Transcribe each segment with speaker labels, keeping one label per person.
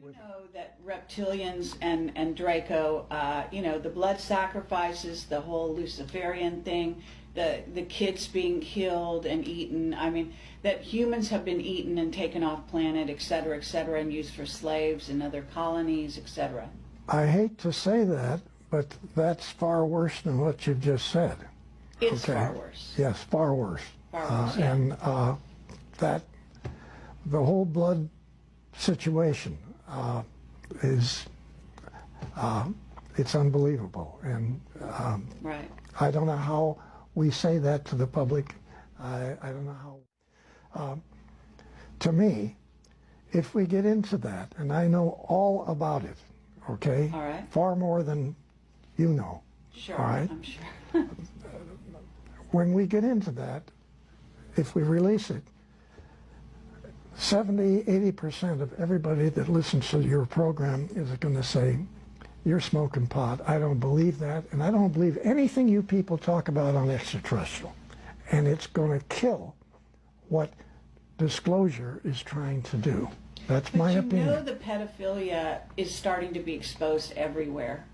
Speaker 1: You know that reptilians and Draco, you know, the blood sacrifices, the whole Luciferian thing, the kids being killed and eaten. I mean, that humans have been eaten and taken off planet, et cetera, and used for slaves in other colonies, etc.
Speaker 2: I hate to say that, but that's far worse than what you've just said.
Speaker 1: It's far worse.
Speaker 2: Yes, far worse.
Speaker 1: Far worse, yeah.
Speaker 2: And that the whole blood situation is it's unbelievable, and
Speaker 1: right.
Speaker 2: I don't know how we say that to the public. I don't know how. To me, if we get into that, and I know all about it, okay?
Speaker 1: All right.
Speaker 2: Far more than you know.
Speaker 1: Sure.
Speaker 2: All right.
Speaker 1: I'm sure.
Speaker 2: When we get into that, if we release it, 70–80% of everybody that listens to your program is going to say, you're smoking pot. I don't believe that, and I don't believe anything you people talk about on extraterrestrial. And it's going to kill what disclosure is trying to do. That's my opinion.
Speaker 1: But you know the pedophilia is starting to be exposed everywhere.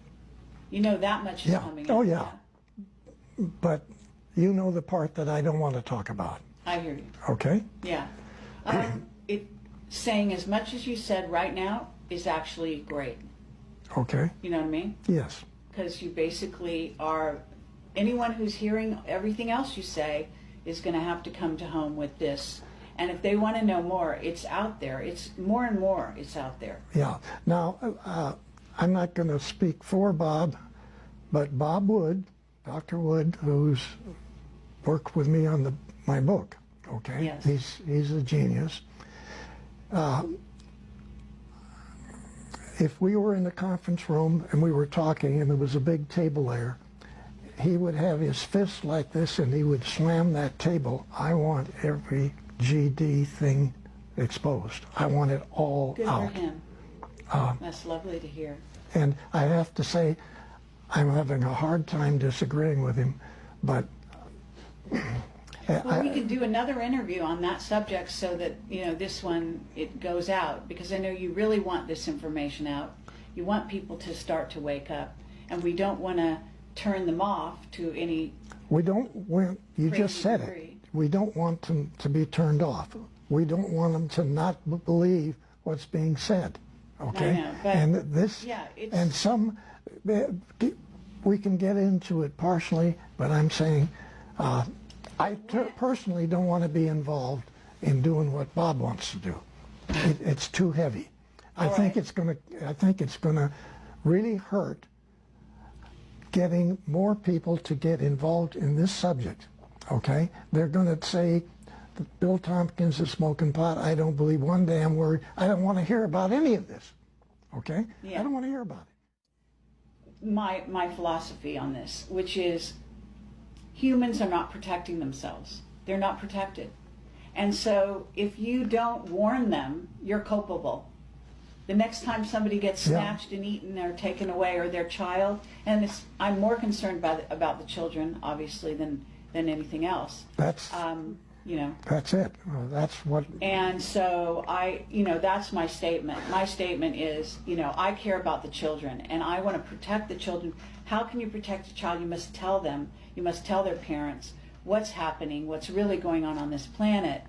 Speaker 1: You know that much is coming
Speaker 2: Oh,
Speaker 1: out.
Speaker 2: yeah. But you know the part that I don't want to talk about.
Speaker 1: I hear you.
Speaker 2: Okay?
Speaker 1: Yeah. Saying as much as you said right now is actually great.
Speaker 2: Okay?
Speaker 1: You know what I mean?
Speaker 2: Yes.
Speaker 1: Because you basically are, anyone who's hearing everything else you say is going to have to come to home with this. And if they want to know more, it's out there. It's more and more, it's out there.
Speaker 2: Yeah. Now, I'm not going to speak for Bob, but Bob Wood, Dr. Wood, who's worked with me on my book, okay?
Speaker 1: Yes.
Speaker 2: He's a genius. If we were in the conference room and we were talking and there was a big table there, he would have his fist like this and he would slam that table. I want every GD thing exposed. I want it all
Speaker 1: Good
Speaker 2: out.
Speaker 1: for him. That's lovely to hear.
Speaker 2: And I have to say, I'm having a hard time disagreeing with him, but
Speaker 1: Well, we could do another interview on that subject so that, you know, this one, it goes out, because I know you really want this information out. You want people to start to wake up, and we don't want to turn them off to any...
Speaker 2: we don't want, you just said
Speaker 1: degree.
Speaker 2: it, we don't want them to be turned off. We don't want them to not believe what's being said, okay?
Speaker 1: I know, but
Speaker 2: and this,
Speaker 1: yeah, it's...
Speaker 2: and some, we can get into it partially, but I'm saying, I personally don't want to be involved in doing what Bob wants to do. It's too heavy. I think it's going to really hurt getting more people to get involved in this subject. Okay? They're going to say that Bill Tompkins is smoking pot. I don't believe one damn word. I don't want to hear about any of this. Okay?
Speaker 1: Yeah.
Speaker 2: I don't want to hear about it.
Speaker 1: My philosophy on this, which is humans are not protecting themselves. They're not protected. And so if you don't warn them, you're culpable. The next time somebody gets snatched and eaten or taken away, or their child, and I'm more concerned about the children, obviously, than anything else.
Speaker 2: That's
Speaker 1: you know.
Speaker 2: That's it. Well, that's what.
Speaker 1: And so that's my statement. My statement is, I care about the children, and I want to protect the children. How can you protect a child? You must tell them. You must tell their parents what's happening, what's really going on this planet.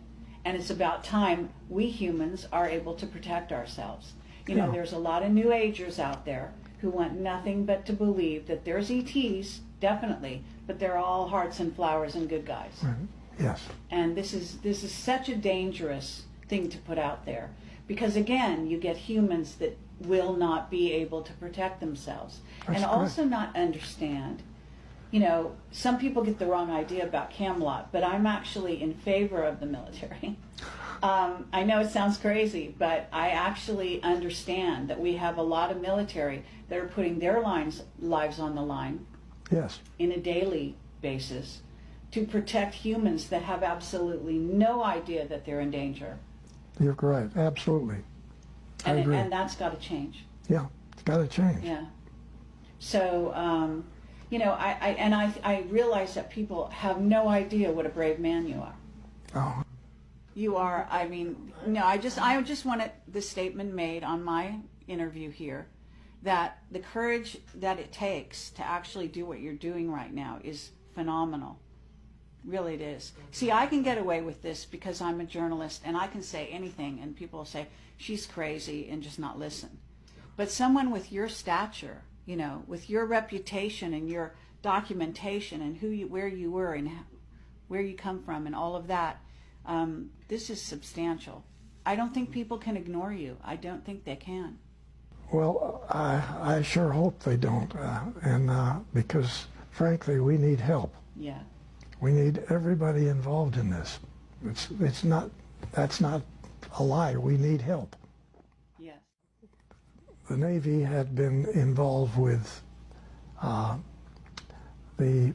Speaker 1: And it's about time we humans are able to protect ourselves. There's a lot of New Agers out there who want nothing but to believe that there's ETs, definitely, but they're all hearts and flowers and good guys.
Speaker 2: Right. Yes.
Speaker 1: And this is such a dangerous thing to put out there, because again, you get humans that will not be able to protect themselves.
Speaker 2: That's
Speaker 1: and
Speaker 2: correct.
Speaker 1: also not understand. Some people get the wrong idea about Camelot, but I'm actually in favor of the military. I know it sounds crazy, but I actually understand that we have a lot of military that are putting their lives on the line.
Speaker 2: Yes.
Speaker 1: In a daily basis to protect humans that have absolutely no idea that they're in danger.
Speaker 2: You're correct. Absolutely. I agree.
Speaker 1: And that's got to change.
Speaker 2: Yeah, it's got to change.
Speaker 1: Yeah. So, I realize that people have no idea what a brave man you are.
Speaker 2: Oh,
Speaker 1: You are, I mean, no, I just wanted the statement made on my interview here that the courage that it takes to actually do what you're doing right now is phenomenal. Really it is. See, I can get away with this because I'm a journalist and I can say anything and people will say, she's crazy, and just not listen. But someone with your stature, you know, with your reputation and your documentation and where you were and where you come from and all of that, this is substantial. I don't think people can ignore you. I don't think they can.
Speaker 2: Well, I sure hope they don't, because frankly, we need help.
Speaker 1: Yeah.
Speaker 2: We need everybody involved in this. That's not a lie. We need help.
Speaker 1: Yes.
Speaker 2: The Navy had been involved with the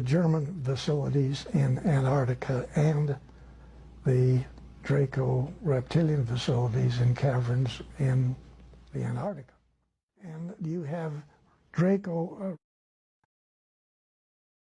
Speaker 2: German facilities in Antarctica and the Draco reptilian facilities in caverns in the Antarctica. And you have Draco